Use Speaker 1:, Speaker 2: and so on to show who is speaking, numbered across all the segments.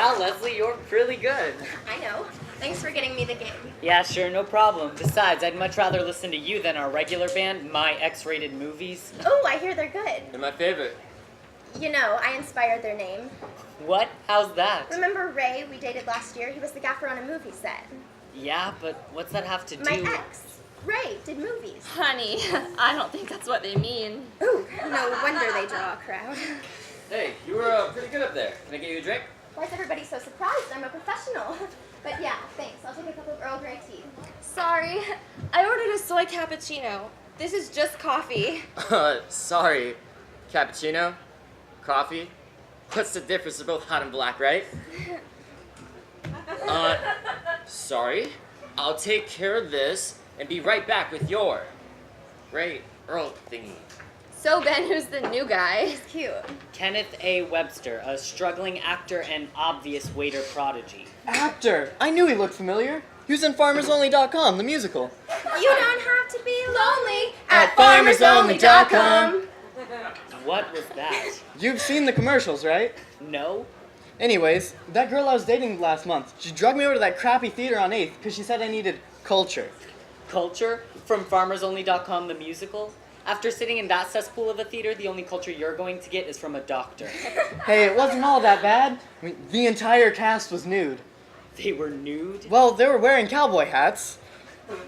Speaker 1: Wow, Leslie, you're really good.
Speaker 2: I know. Thanks for getting me the gig.
Speaker 1: Yeah, sure, no problem. Besides, I'd much rather listen to you than our regular band, My X-Rated Movies.
Speaker 2: Oh, I hear they're good.
Speaker 3: They're my favorite.
Speaker 2: You know, I inspired their name.
Speaker 1: What? How's that?
Speaker 2: Remember Ray we dated last year? He was the gaffer on a movie set.
Speaker 1: Yeah, but what's that have to do?
Speaker 2: My ex. Ray did movies.
Speaker 4: Honey, I don't think that's what they mean.
Speaker 2: Ooh, no wonder they draw a crowd.
Speaker 3: Hey, you were pretty good up there. Can I get you a drink?
Speaker 2: Why is everybody so surprised? I'm a professional. But yeah, thanks. I'll take a cup of Earl Grey tea.
Speaker 4: Sorry, I ordered a soy cappuccino. This is just coffee.
Speaker 3: Sorry. Cappuccino? Coffee? What's the difference? They're both hot and black, right? Sorry. I'll take care of this and be right back with your great Earl thingy.
Speaker 4: So then, who's the new guy?
Speaker 2: He's cute.
Speaker 1: Kenneth A. Webster, a struggling actor and obvious waiter prodigy.
Speaker 5: Actor! I knew he looked familiar. He was in FarmersOnly.com, the musical.
Speaker 2: You don't have to be lonely
Speaker 5: at FarmersOnly.com.
Speaker 1: What was that?
Speaker 5: You've seen the commercials, right?
Speaker 1: No?
Speaker 5: Anyways, that girl I was dating last month, she drugged me over to that crappy theater on 8th because she said I needed culture.
Speaker 1: Culture? From FarmersOnly.com, the musical? After sitting in that cesspool of a theater, the only culture you're going to get is from a doctor.
Speaker 5: Hey, it wasn't all that bad. I mean, the entire cast was nude.
Speaker 1: They were nude?
Speaker 5: Well, they were wearing cowboy hats.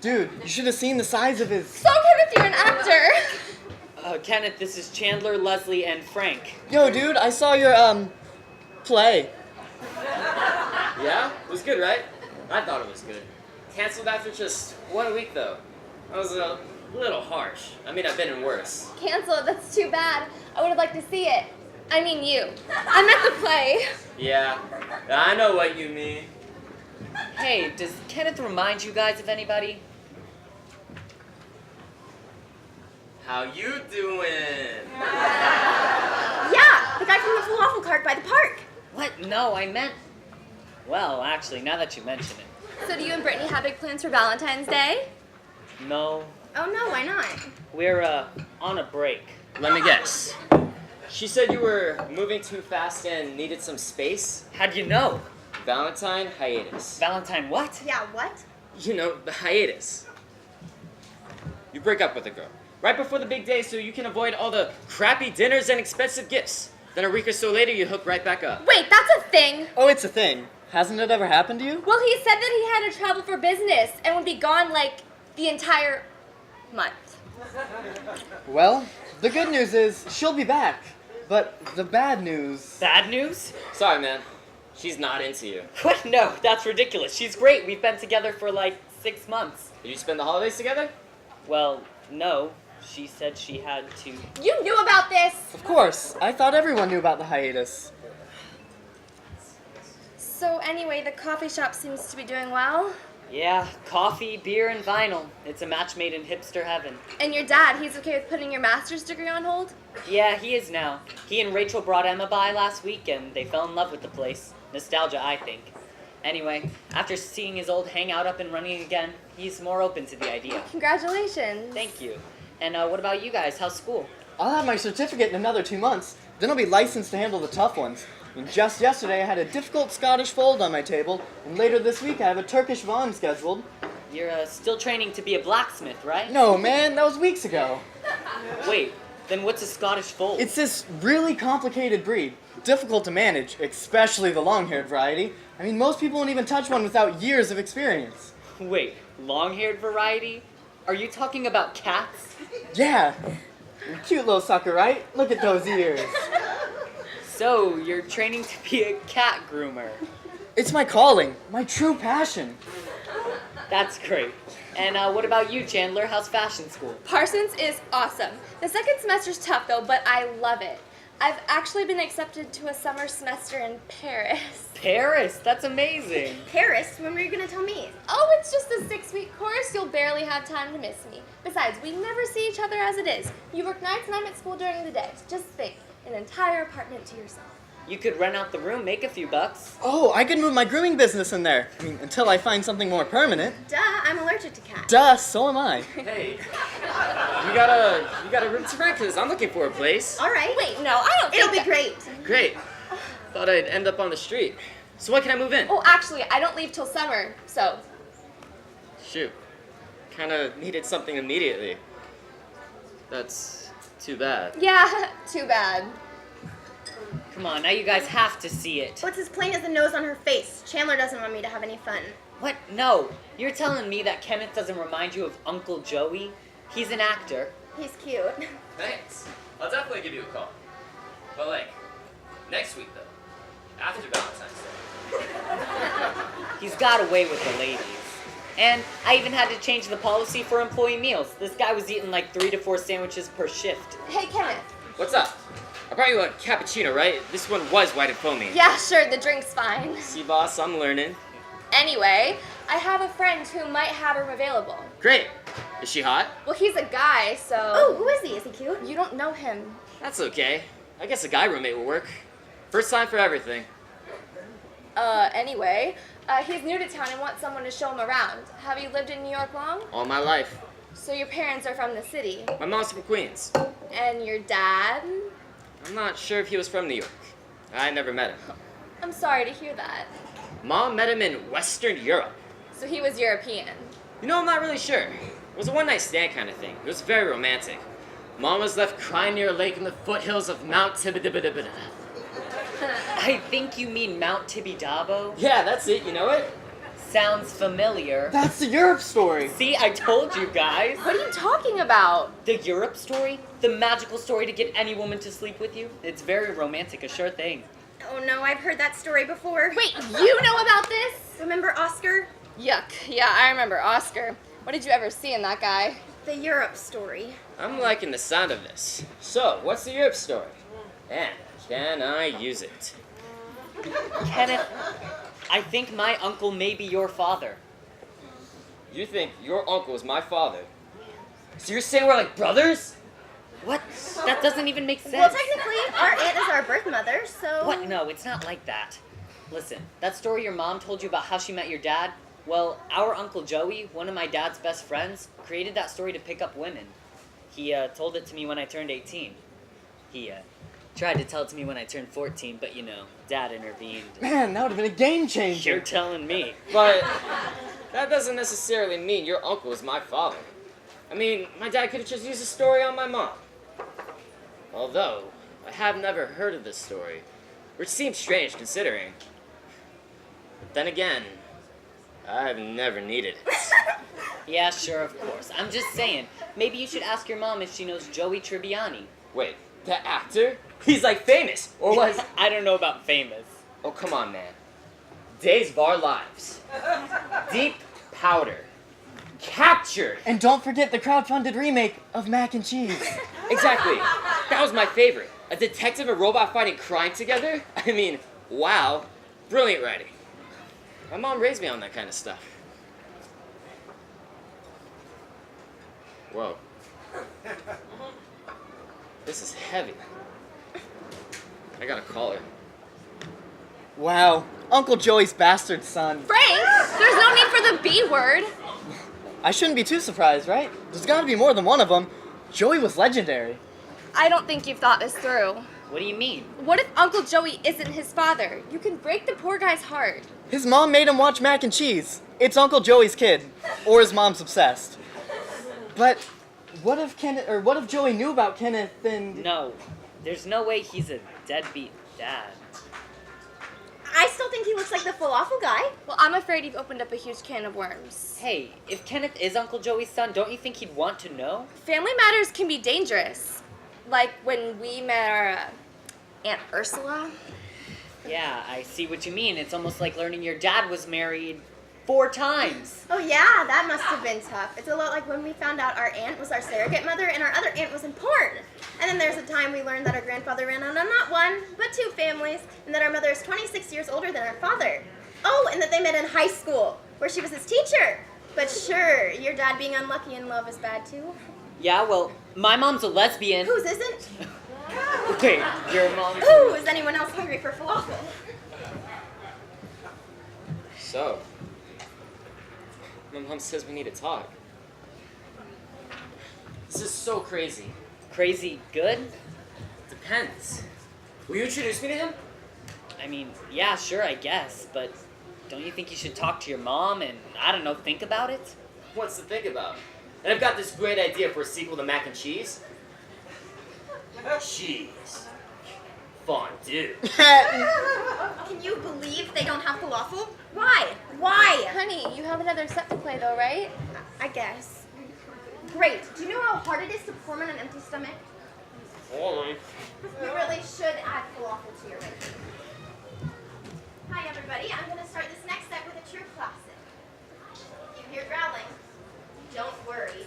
Speaker 5: Dude, you should have seen the size of his...
Speaker 4: So Kenneth, you're an actor.
Speaker 1: Kenneth, this is Chandler, Leslie, and Frank.
Speaker 5: Yo, dude, I saw your, play.
Speaker 3: Yeah? It was good, right? I thought it was good. Canceled after just 1 week, though. That was a little harsh. I mean, I've been in worse.
Speaker 4: Cancel, that's too bad. I would have liked to see it. I mean you. I meant the play.
Speaker 3: Yeah, I know what you mean.
Speaker 1: Hey, does Kenneth remind you guys of anybody?
Speaker 3: How you doing?
Speaker 2: Yeah, the guy from the falafel cart by the park.
Speaker 1: What? No, I meant... Well, actually, now that you mention it.
Speaker 4: So do you and Brittany have big plans for Valentine's Day?
Speaker 1: No,
Speaker 2: Oh no, why not?
Speaker 1: we're, on a break.
Speaker 3: Let me guess. She said you were moving too fast and needed some space?
Speaker 1: How'd you know?
Speaker 3: Valentine hiatus.
Speaker 1: Valentine what?
Speaker 2: Yeah, what?
Speaker 3: You know, the hiatus. You break up with a girl right before the big day so you can avoid all the crappy dinners and expensive gifts. Then a week or so later, you hook right back up.
Speaker 4: Wait, that's a thing.
Speaker 5: Oh, it's a thing. Hasn't it ever happened to you?
Speaker 4: Well, he said that he had to travel for business and would be gone, like, the entire month.
Speaker 5: Well, the good news is she'll be back. But the bad news...
Speaker 1: Bad news?
Speaker 3: Sorry, man. She's not into you.
Speaker 1: What? No, that's ridiculous. She's great. We've been together for like 6 months.
Speaker 3: Did you spend the holidays together?
Speaker 1: Well, no. She said she had to...
Speaker 4: You knew about this.
Speaker 5: Of course. I thought everyone knew about the hiatus.
Speaker 4: So anyway, the coffee shop seems to be doing well.
Speaker 1: Yeah, coffee, beer, and vinyl. It's a match made in hipster heaven.
Speaker 4: And your dad, he's okay with putting your master's degree on hold?
Speaker 1: Yeah, he is now. He and Rachel brought Emma by last week, and they fell in love with the place. Nostalgia, I think. Anyway, after seeing his old hangout up and running again, he's more open to the idea.
Speaker 4: Congratulations.
Speaker 1: Thank you. And what about you guys? How's school?
Speaker 5: I'll have my certificate in another 2 months. Then I'll be licensed to handle the tough ones. And just yesterday I had a difficult Scottish fold on my table, and later this week I have a Turkish Vaughan scheduled.
Speaker 1: You're still training to be a blacksmith, right?
Speaker 5: No, man, that was weeks ago.
Speaker 1: Wait, then what's a Scottish fold?
Speaker 5: It's this really complicated breed. Difficult to manage, especially the long-haired variety. I mean, most people won't even touch one without years of experience.
Speaker 1: Wait, long-haired variety? Are you talking about cats?
Speaker 5: Yeah. Cute little sucker, right? Look at those ears.
Speaker 1: So, you're training to be a cat groomer.
Speaker 5: It's my calling, my true passion.
Speaker 1: That's great. And what about you, Chandler? How's fashion school?
Speaker 4: Parsons is awesome. The second semester's tough though, but I love it. I've actually been accepted to a summer semester in Paris.
Speaker 1: Paris? That's amazing.
Speaker 2: Paris? When were you gonna tell me?
Speaker 4: Oh, it's just a 6-week course. You'll barely have time to miss me. Besides, we never see each other as it is. You work nights and I'm at school during the day. Just think, an entire apartment to yourself.
Speaker 1: You could rent out the room, make a few bucks.
Speaker 5: Oh, I could move my grooming business in there. I mean, until I find something more permanent.
Speaker 2: Duh, I'm allergic to cats.
Speaker 5: Duh, so am I.
Speaker 3: Hey, you got a room to rent? Because I'm looking for a place.
Speaker 2: All right.
Speaker 4: Wait, no, I don't think
Speaker 2: It'll be
Speaker 4: that-
Speaker 2: great.
Speaker 3: Great. Thought I'd end up on the street. So when can I move in?
Speaker 4: Oh, actually, I don't leave till summer, so.
Speaker 3: Shoot. Kinda needed something immediately. That's too bad.
Speaker 4: Yeah, too bad.
Speaker 1: Come on, now you guys have to see it.
Speaker 2: What's as plain as the nose on her face? Chandler doesn't want me to have any fun.
Speaker 1: What? No. You're telling me that Kenneth doesn't remind you of Uncle Joey? He's an actor.
Speaker 2: He's cute.
Speaker 3: Thanks. I'll definitely give you a call. But like, next week though. After Valentine's Day.
Speaker 1: He's got away with the ladies. And I even had to change the policy for employee meals. This guy was eating like 3 to 4 sandwiches per shift.
Speaker 4: Hey, Kenneth.
Speaker 3: What's up? I brought you a cappuccino, right? This one was white and foamy.
Speaker 4: Yeah, sure, the drink's fine.
Speaker 3: See, boss, I'm learning.
Speaker 4: Anyway, I have a friend who might have room available.
Speaker 3: Great. Is she hot?
Speaker 4: Well, he's a guy, so.
Speaker 2: Oh, who is he? Is he cute?
Speaker 4: You don't know him.
Speaker 3: That's okay. I guess a guy roommate will work. First time for everything.
Speaker 4: Anyway, he's new to town and wants someone to show him around. Have you lived in New York long?
Speaker 3: All my life.
Speaker 4: So your parents are from the city.
Speaker 3: My mom's from Queens.
Speaker 4: And your dad?
Speaker 3: I'm not sure if he was from New York. I never met him.
Speaker 4: I'm sorry to hear that.
Speaker 3: Mom met him in Western Europe.
Speaker 4: So he was European.
Speaker 3: You know, I'm not really sure. It was a one-night stand kind of thing. It was very romantic. Mom was left crying near a lake in the foothills of Mount Tibidibidibida.
Speaker 1: I think you mean Mount Tibidabo?
Speaker 3: Yeah, that's it. You know it?
Speaker 1: Sounds familiar.
Speaker 5: That's the Europe story.
Speaker 1: See, I told you guys.
Speaker 4: What are you talking about?
Speaker 1: The Europe story? The magical story to get any woman to sleep with you? It's very romantic, a sure thing.
Speaker 2: Oh no, I've heard that story before.
Speaker 4: Wait, you know about this?
Speaker 2: Remember Oscar?
Speaker 4: Yuck. Yeah, I remember Oscar. What did you ever see in that guy?
Speaker 2: The Europe story.
Speaker 3: I'm liking the sound of this. So, what's the Europe story? And can I use it?
Speaker 1: Kenneth, I think my uncle may be your father.
Speaker 3: You think your uncle is my father? So you're saying we're like brothers?
Speaker 1: What? That doesn't even make sense.
Speaker 2: Well, technically, our aunt is our birth mother, so...
Speaker 1: What? No, it's not like that. Listen, that story your mom told you about how she met your dad, well, our Uncle Joey, one of my dad's best friends, created that story to pick up women. He told it to me when I turned 18. He tried to tell it to me when I turned 14, but you know, Dad intervened.
Speaker 5: Man, that would have been a game changer.
Speaker 1: You're telling me.
Speaker 3: But that doesn't necessarily mean your uncle is my father. I mean, my dad could have just used a story on my mom. Although, I have never heard of this story, which seems strange considering. But then again, I've never needed it.
Speaker 1: Yeah, sure, of course. I'm just saying, maybe you should ask your mom if she knows Joey Tribbiani.
Speaker 3: Wait, that actor? He's like famous, or was...
Speaker 1: I don't know about famous.
Speaker 3: Oh, come on, man. Days of Our Lives. Deep Powder. Captured.
Speaker 5: And don't forget the crowdfunded remake of Mac and Cheese.
Speaker 3: Exactly. That was my favorite. A detective and robot fighting crime together? I mean, wow. Brilliant writing. My mom raised me on that kind of stuff. Whoa. This is heavy. I gotta call her.
Speaker 5: Wow, Uncle Joey's bastard son.
Speaker 4: Frank, there's no need for the B word.
Speaker 5: I shouldn't be too surprised, right? There's gotta be more than one of them. Joey was legendary.
Speaker 4: I don't think you've thought this through.
Speaker 1: What do you mean?
Speaker 4: What if Uncle Joey isn't his father? You can break the poor guy's heart.
Speaker 5: His mom made him watch Mac and Cheese. It's Uncle Joey's kid, or his mom's obsessed. But what if Joey knew about Kenneth and...
Speaker 1: No, there's no way he's a deadbeat dad.
Speaker 2: I still think he looks like the falafel guy.
Speaker 4: Well, I'm afraid you've opened up a huge can of worms.
Speaker 1: Hey, if Kenneth is Uncle Joey's son, don't you think he'd want to know?
Speaker 4: Family matters can be dangerous. Like when we met our Aunt Ursula.
Speaker 1: Yeah, I see what you mean. It's almost like learning your dad was married 4 times.
Speaker 2: Oh yeah, that must have been tough. It's a lot like when we found out our aunt was our surrogate mother and our other aunt was in porn. And then there's a time we learned that our grandfather ran on not one, but 2 families, and that our mother is 26 years older than our father. Oh, and that they met in high school, where she was his teacher. But sure, your dad being unlucky in love is bad too.
Speaker 1: Yeah, well, my mom's a lesbian.
Speaker 2: Whose isn't?
Speaker 1: Wait, your mom?
Speaker 2: Ooh, is anyone else hungry for falafel?
Speaker 3: So, my mom says we need to talk. This is so crazy.
Speaker 1: Crazy good?
Speaker 3: Depends. Will you introduce me to him?
Speaker 1: I mean, yeah, sure, I guess, but don't you think you should talk to your mom and, I don't know, think about it?
Speaker 3: What's to think about? And I've got this great idea for a sequel to Mac and Cheese. Cheese. Fondue.
Speaker 2: Can you believe they don't have falafel? Why? Why?
Speaker 4: Honey, you have another set to play though, right?
Speaker 2: I guess. Great. Do you know how hard it is to perform on an empty stomach?
Speaker 3: Only.
Speaker 2: You really should add falafel to your menu. Hi, everybody. I'm going to start this next set with a true classic. You hear growling? Don't worry.